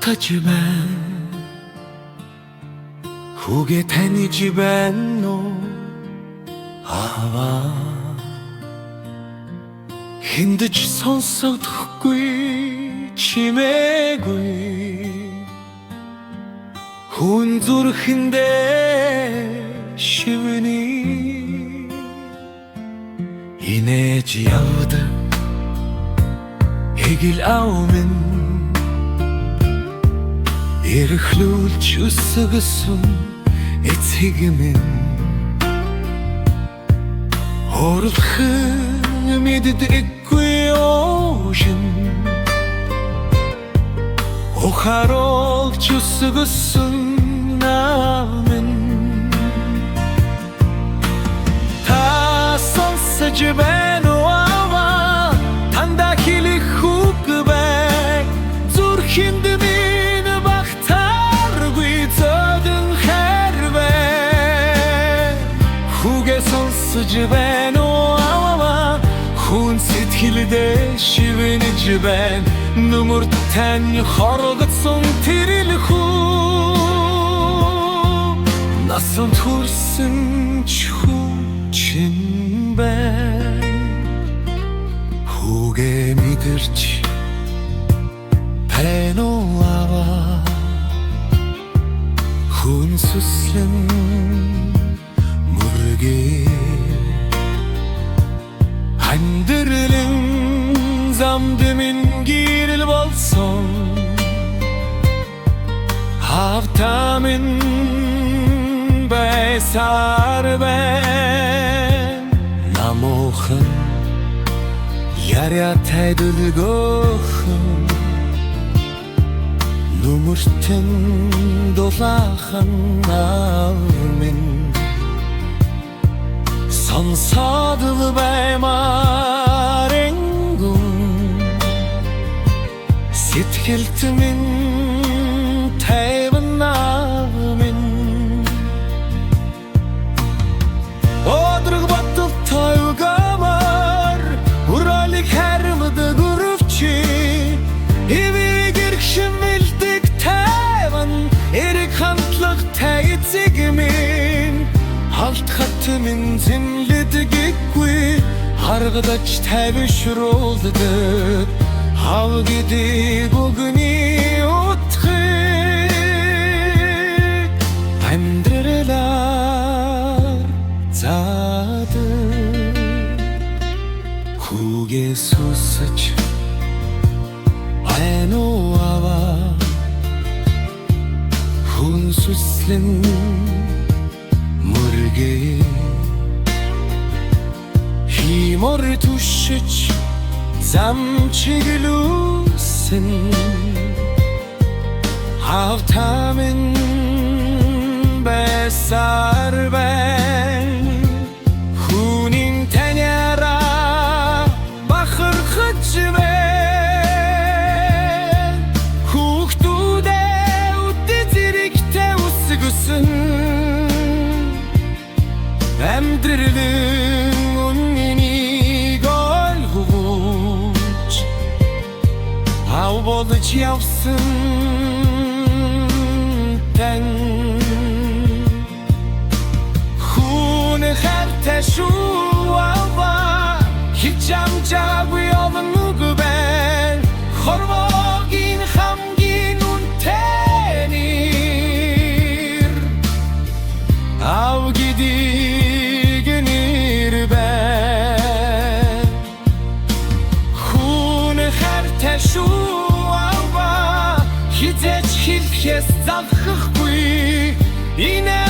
тажибэн хүүгээ таньж байна уу аваа хиндэж сонсогдохгүй чимээгүй хүн зүрхэндээ шивний инээж явдаг хэгэл аумэн эрхлүүлж өсгсөн эцэг минь хорлохын мэддэггүй оошин ухаруулж өсгсөн наамин та сонсож байна уу аваа танда хэлэх үг бай зүрхэнд минь багтааргүй зодон хэрвэ хүүгээ сонсож байна уу аваа хүн сэтгэлдээ шивнэж байна нүмерт тань хоргоцсон тэрэл хүү насан турсан чүчин байна хүүгээ мэдэрч байна уу аваа хүн сүслэн мөргөө амьдралын замд минь гэрэл болсон хавтаа минь байсаар байна намуухан яриатай дүлгөөхөн нүмертэн дулаахан аав минь сонсоод л баймаар сэтгэлт минь тайван аав минь одрог батал тойгамар уралик хармад гүрвчи эвэгэр шимэлдэг тайван эрэг хандлага тайцэг минь халтхат минь зэмлэдэггүй харгадаж тайвшруулдаг хав гэдэг үгний утгыг амьдралаар заадаг хүүгээ сүсэж байна уу аваа хүн сүслэн мөргөө химор түшиж зам чиглүүлсэн хавтаа минь байсаар байна хүнийн таниараа бахархаж байна хүүхдүүдээ үдэ зэрэгтэй үсгэсэн амьдралын болж явсан тань хүн хартай шүү аваа хич амжаагүй олон үг байна хорвогийн хамгийн үнэтэй нэр аав гэдэг нэр байна хүн хартай шүү хизээч хэлэхээс залхахгүй инээ